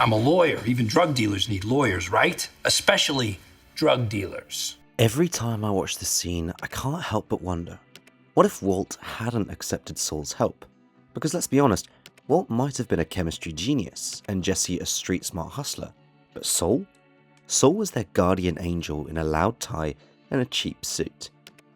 I'm a lawyer. Even drug dealers need lawyers, right? Especially drug dealers. Every time I watch this scene, I can't help but wonder, what if Walt hadn't accepted Saul's help? Because let's be honest, Walt might have been a chemistry genius and Jesse a street-smart hustler, but Saul? Saul was their guardian angel in a loud tie and a cheap suit,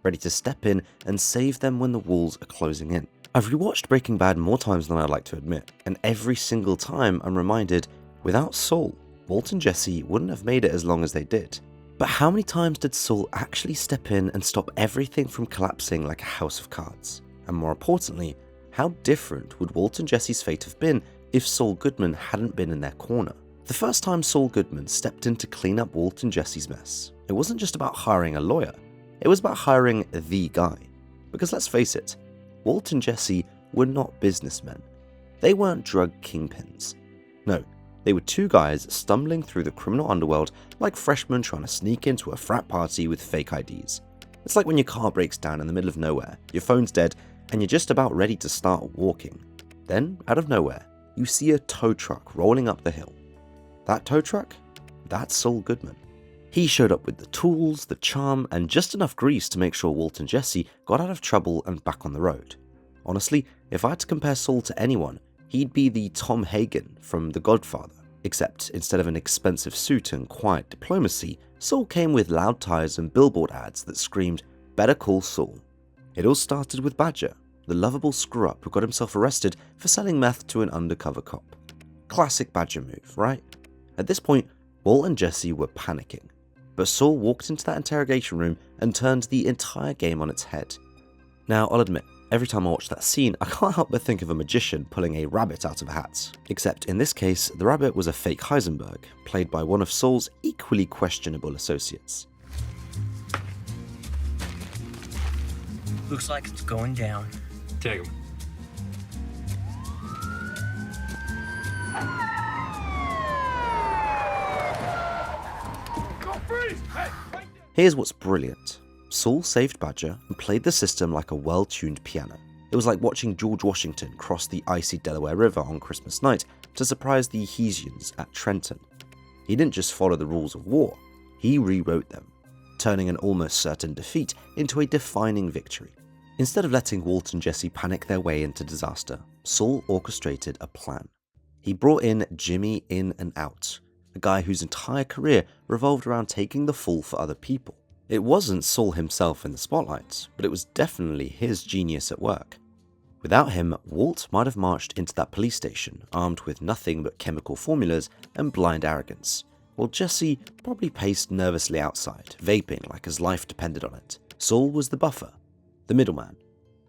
ready to step in and save them when the walls are closing in. I've rewatched Breaking Bad more times than I'd like to admit, and every single time I'm reminded, without Saul, Walt and Jesse wouldn't have made it as long as they did. But how many times did Saul actually step in and stop everything from collapsing like a house of cards? And more importantly, how different would Walt and Jesse's fate have been if Saul Goodman hadn't been in their corner? The first time Saul Goodman stepped in to clean up Walt and Jesse's mess, it wasn't just about hiring a lawyer, it was about hiring the guy. Because let's face it, Walt and Jesse were not businessmen. They weren't drug kingpins. No, they were two guys stumbling through the criminal underworld like freshmen trying to sneak into a frat party with fake IDs. It's like when your car breaks down in the middle of nowhere, your phone's dead, and you're just about ready to start walking. Then, out of nowhere, you see a tow truck rolling up the hill. That tow truck? That's Saul Goodman. He showed up with the tools, the charm, and just enough grease to make sure Walt and Jesse got out of trouble and back on the road. Honestly, if I had to compare Saul to anyone, he'd be the Tom Hagen from The Godfather. Except instead of an expensive suit and quiet diplomacy, Saul came with loud ties and billboard ads that screamed, "Better call Saul." It all started with Badger, the lovable screw-up who got himself arrested for selling meth to an undercover cop. Classic Badger move, right? At this point, Walt and Jesse were panicking. But Saul walked into that interrogation room and turned the entire game on its head. Now, I'll admit, every time I watch that scene, I can't help but think of a magician pulling a rabbit out of a hat. Except in this case, the rabbit was a fake Heisenberg, played by one of Saul's equally questionable associates. Looks like it's going down. Take him. Here's what's brilliant. Saul saved Badger and played the system like a well-tuned piano. It was like watching George Washington cross the icy Delaware River on Christmas night to surprise the Hessians at Trenton. He didn't just follow the rules of war, he rewrote them, turning an almost certain defeat into a defining victory. Instead of letting Walt and Jesse panic their way into disaster, Saul orchestrated a plan. He brought in Jimmy In and Out, a guy whose entire career revolved around taking the fall for other people. It wasn't Saul himself in the spotlight, but it was definitely his genius at work. Without him, Walt might have marched into that police station armed with nothing but chemical formulas and blind arrogance, while Jesse probably paced nervously outside, vaping like his life depended on it. Saul was the buffer, the middleman,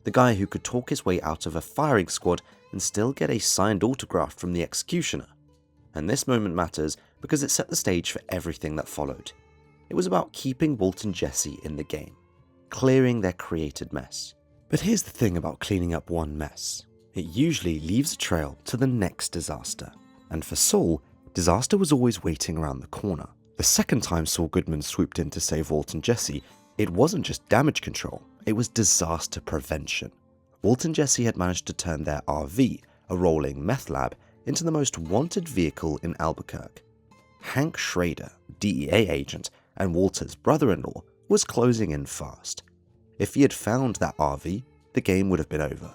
the guy who could talk his way out of a firing squad and still get a signed autograph from the executioner. And this moment matters because it set the stage for everything that followed. It was about keeping Walt and Jesse in the game, clearing their created mess. But here's the thing about cleaning up one mess. It usually leaves a trail to the next disaster. And for Saul, disaster was always waiting around the corner. The second time Saul Goodman swooped in to save Walt and Jesse, it wasn't just damage control, it was disaster prevention. Walt and Jesse had managed to turn their RV, a rolling meth lab, into the most wanted vehicle in Albuquerque. Hank Schrader, DEA agent and Walter's brother-in-law, was closing in fast. If he had found that RV, the game would have been over.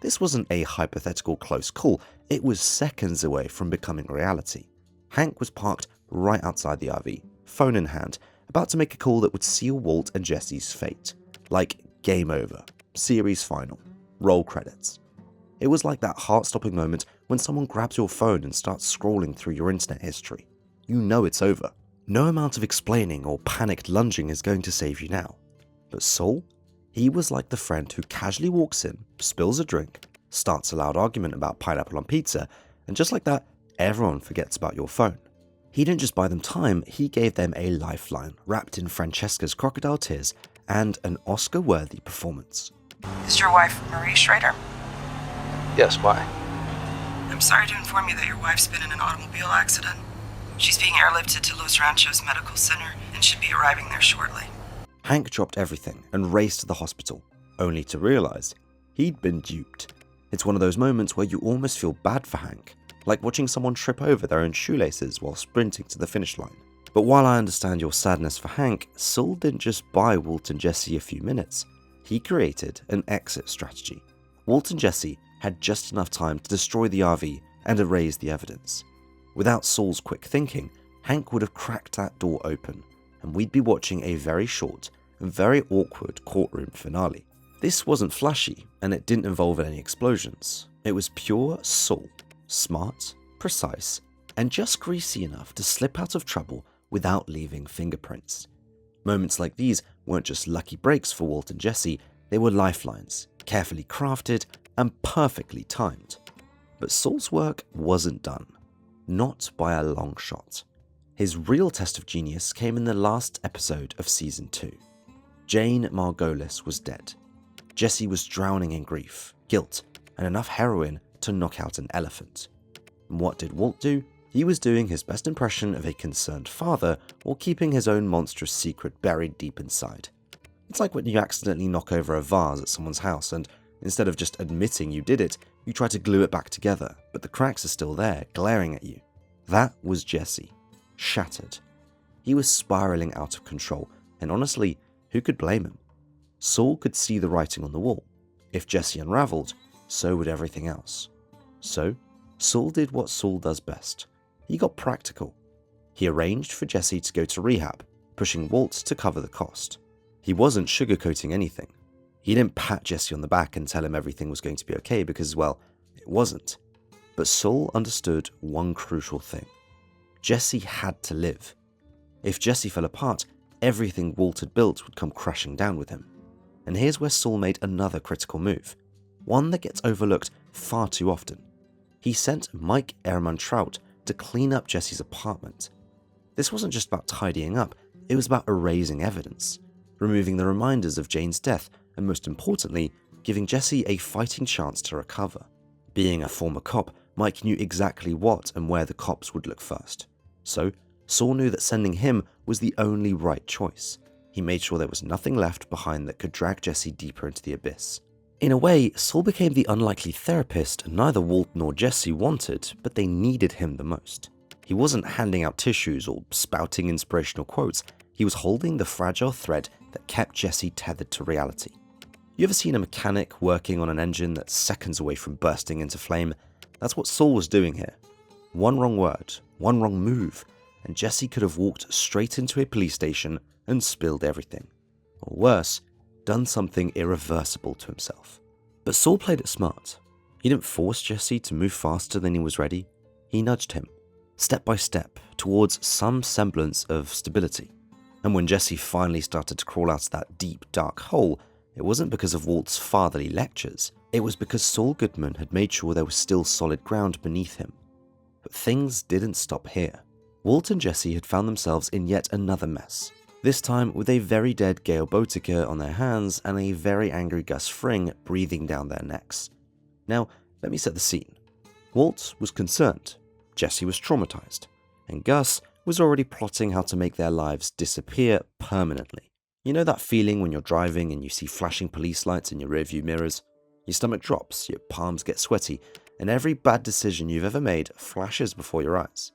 This wasn't a hypothetical close call, it was seconds away from becoming reality. Hank was parked right outside the RV, phone in hand, about to make a call that would seal Walt and Jesse's fate. Like, game over, series final, roll credits. It was like that heart-stopping moment when someone grabs your phone and starts scrolling through your internet history. You know it's over. No amount of explaining or panicked lunging is going to save you now. But Saul? He was like the friend who casually walks in, spills a drink, starts a loud argument about pineapple on pizza, and just like that, everyone forgets about your phone. He didn't just buy them time, he gave them a lifeline wrapped in Francesca's crocodile tears and an Oscar-worthy performance. Is your wife Marie Schrader? Yes, why? I'm sorry to inform you that your wife's been in an automobile accident. She's being airlifted to Los Ranchos Medical Center and should be arriving there shortly. Hank dropped everything and raced to the hospital, only to realize he'd been duped. It's one of those moments where you almost feel bad for Hank, like watching someone trip over their own shoelaces while sprinting to the finish line. But while I understand your sadness for Hank, Saul didn't just buy Walt and Jesse a few minutes. He created an exit strategy. Walt and Jesse had just enough time to destroy the RV and erase the evidence. Without Saul's quick thinking, Hank would have cracked that door open, and we'd be watching a very short and very awkward courtroom finale. This wasn't flashy, and it didn't involve any explosions. It was pure Saul, smart, precise, and just greasy enough to slip out of trouble without leaving fingerprints. Moments like these weren't just lucky breaks for Walt and Jesse, they were lifelines, carefully crafted and perfectly timed. But Saul's work wasn't done. Not by a long shot. His real test of genius came in the last episode of Season 2. Jane Margolis was dead. Jesse was drowning in grief, guilt, and enough heroin to knock out an elephant. And what did Walt do? He was doing his best impression of a concerned father while keeping his own monstrous secret buried deep inside. It's like when you accidentally knock over a vase at someone's house and instead of just admitting you did it, you try to glue it back together, but the cracks are still there, glaring at you. That was Jesse. Shattered. He was spiraling out of control, and honestly, who could blame him? Saul could see the writing on the wall. If Jesse unraveled, so would everything else. So, Saul did what Saul does best. He got practical. He arranged for Jesse to go to rehab, pushing Walt to cover the cost. He wasn't sugarcoating anything. He didn't pat Jesse on the back and tell him everything was going to be okay because, well, it wasn't. But Saul understood one crucial thing. Jesse had to live. If Jesse fell apart, everything Walt had built would come crashing down with him. And here's where Saul made another critical move, one that gets overlooked far too often. He sent Mike Ehrmantraut to clean up Jesse's apartment. This wasn't just about tidying up, it was about erasing evidence, removing the reminders of Jane's death, and most importantly, giving Jesse a fighting chance to recover. Being a former cop, Mike knew exactly what and where the cops would look first. So, Saul knew that sending him was the only right choice. He made sure there was nothing left behind that could drag Jesse deeper into the abyss. In a way, Saul became the unlikely therapist neither Walt nor Jesse wanted, but they needed him the most. He wasn't handing out tissues or spouting inspirational quotes, he was holding the fragile thread that kept Jesse tethered to reality. You ever seen a mechanic working on an engine that's seconds away from bursting into flame? That's what Saul was doing here. One wrong word, one wrong move, and Jesse could have walked straight into a police station and spilled everything. Or worse, done something irreversible to himself. But Saul played it smart. He didn't force Jesse to move faster than he was ready. He nudged him, step by step, towards some semblance of stability. And when Jesse finally started to crawl out of that deep, dark hole, it wasn't because of Walt's fatherly lectures. It was because Saul Goodman had made sure there was still solid ground beneath him. But things didn't stop here. Walt and Jesse had found themselves in yet another mess. This time with a very dead Gail Botica on their hands and a very angry Gus Fring breathing down their necks. Now, let me set the scene. Walt was concerned, Jesse was traumatized, and Gus was already plotting how to make their lives disappear permanently. You know that feeling when you're driving and you see flashing police lights in your rearview mirrors? Your stomach drops, your palms get sweaty, and every bad decision you've ever made flashes before your eyes.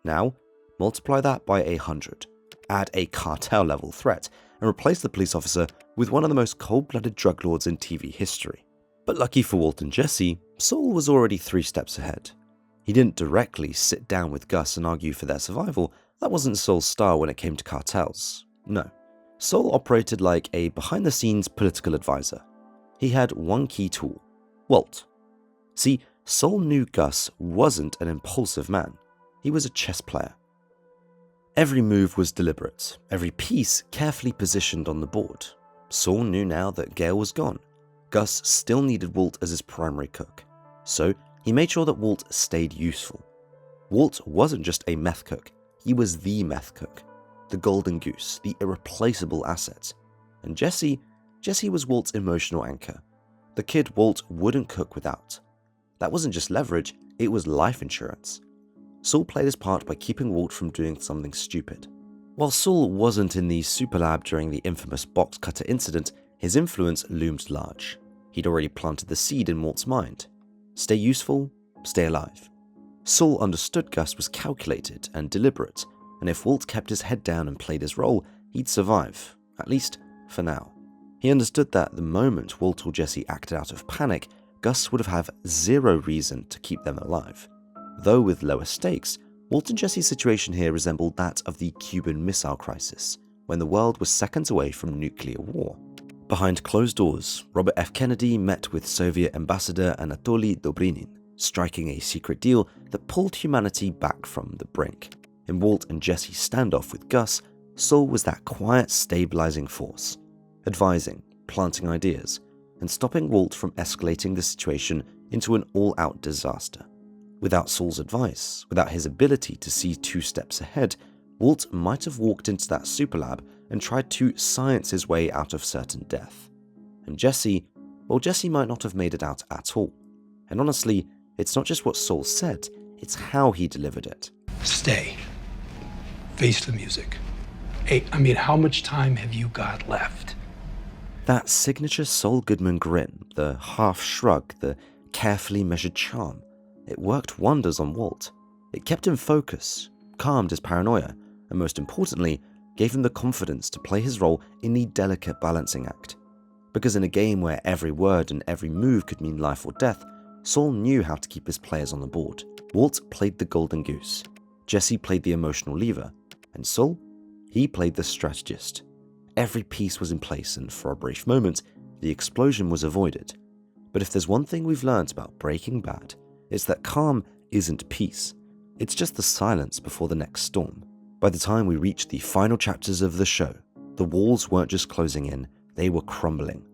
Now, multiply that by 100. Add a cartel-level threat, and replace the police officer with one of the most cold-blooded drug lords in TV history. But lucky for Walt and Jesse, Saul was already 3 steps ahead. He didn't directly sit down with Gus and argue for their survival. That wasn't Saul's style when it came to cartels. No. Saul operated like a behind-the-scenes political advisor. He had one key tool, Walt. See, Saul knew Gus wasn't an impulsive man. He was a chess player. Every move was deliberate, every piece carefully positioned on the board. Saul knew now that Gail was gone. Gus still needed Walt as his primary cook. So he made sure that Walt stayed useful. Walt wasn't just a meth cook, he was the meth cook. The golden goose, the irreplaceable asset. And Jesse was Walt's emotional anchor. The kid Walt wouldn't cook without. That wasn't just leverage, it was life insurance. Saul played his part by keeping Walt from doing something stupid. While Saul wasn't in the super lab during the infamous box cutter incident, his influence loomed large. He'd already planted the seed in Walt's mind. Stay useful, stay alive. Saul understood Gus was calculated and deliberate, and if Walt kept his head down and played his role, he'd survive, at least for now. He understood that the moment Walt or Jesse acted out of panic, Gus would have zero reason to keep them alive. Though with lower stakes, Walt and Jesse's situation here resembled that of the Cuban Missile Crisis, when the world was seconds away from nuclear war. Behind closed doors, Robert F. Kennedy met with Soviet Ambassador Anatoly Dobrinin, striking a secret deal that pulled humanity back from the brink. In Walt and Jesse's standoff with Gus, Saul was that quiet, stabilizing force, advising, planting ideas, and stopping Walt from escalating the situation into an all-out disaster. Without Saul's advice, without his ability to see 2 steps ahead, Walt might have walked into that superlab and tried to science his way out of certain death. And Jesse might not have made it out at all. And honestly, it's not just what Saul said, it's how he delivered it. Stay. Face the music. Hey, how much time have you got left? That signature Saul Goodman grin, the half shrug, the carefully measured charm, it worked wonders on Walt. It kept him focused, calmed his paranoia, and most importantly, gave him the confidence to play his role in the delicate balancing act. Because in a game where every word and every move could mean life or death, Saul knew how to keep his players on the board. Walt played the golden goose, Jesse played the emotional lever, and Saul, he played the strategist. Every piece was in place, and for a brief moment, the explosion was avoided. But if there's one thing we've learned about Breaking Bad, it's that calm isn't peace. It's just the silence before the next storm. By the time we reached the final chapters of the show, the walls weren't just closing in, they were crumbling.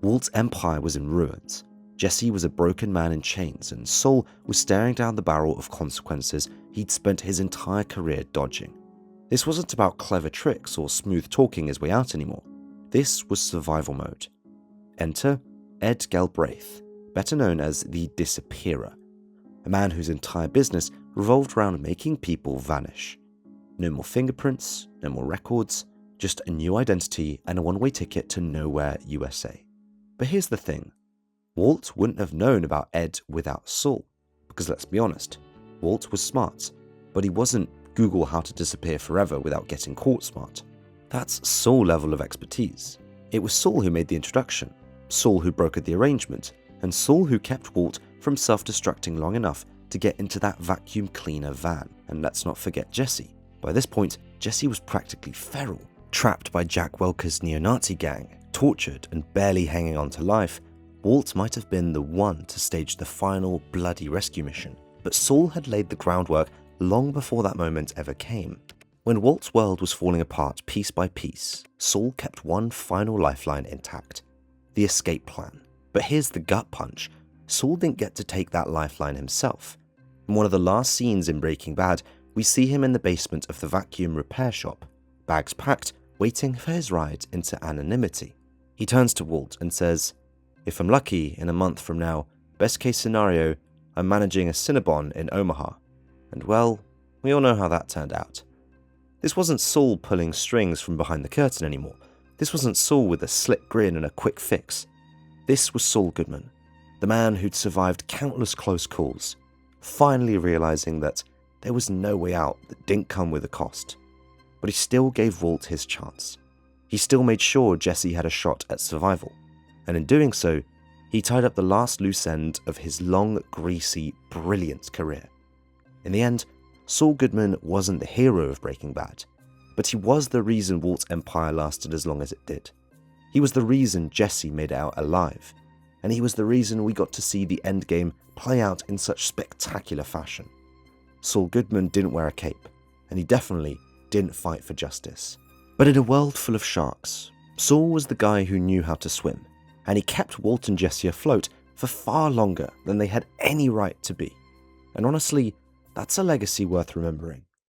Walt's empire was in ruins. Jesse was a broken man in chains, and Saul was staring down the barrel of consequences he'd spent his entire career dodging. This wasn't about clever tricks or smooth talking his way out anymore. This was survival mode. Enter Ed Galbraith, better known as the Disappearer, a man whose entire business revolved around making people vanish. No more fingerprints, no more records, just a new identity and a one-way ticket to nowhere, USA. But here's the thing. Walt wouldn't have known about Ed without Saul, because let's be honest, Walt was smart, but he wasn't Google how to disappear forever without getting caught smart. That's Saul level of expertise. It was Saul who made the introduction, Saul who brokered the arrangement, and Saul who kept Walt from self-destructing long enough to get into that vacuum cleaner van. And let's not forget Jesse. By this point, Jesse was practically feral, trapped by Jack Welker's neo-Nazi gang, tortured and barely hanging on to life. Walt might have been the one to stage the final bloody rescue mission, but Saul had laid the groundwork long before that moment ever came. When Walt's world was falling apart piece by piece, Saul kept one final lifeline intact, the escape plan. But here's the gut punch. Saul didn't get to take that lifeline himself. In one of the last scenes in Breaking Bad, we see him in the basement of the vacuum repair shop, bags packed, waiting for his ride into anonymity. He turns to Walt and says, "If I'm lucky, in a month from now, best case scenario, I'm managing a Cinnabon in Omaha." And well, we all know how that turned out. This wasn't Saul pulling strings from behind the curtain anymore. This wasn't Saul with a slick grin and a quick fix. This was Saul Goodman, the man who'd survived countless close calls, finally realizing that there was no way out that didn't come with a cost. But he still gave Walt his chance. He still made sure Jesse had a shot at survival. And in doing so, he tied up the last loose end of his long, greasy, brilliant career. In the end, Saul Goodman wasn't the hero of Breaking Bad, but he was the reason Walt's empire lasted as long as it did. He was the reason Jesse made it out alive, and he was the reason we got to see the endgame play out in such spectacular fashion. Saul Goodman didn't wear a cape, and he definitely didn't fight for justice. But in a world full of sharks, Saul was the guy who knew how to swim, and he kept Walt and Jesse afloat for far longer than they had any right to be. And honestly, that's a legacy worth remembering.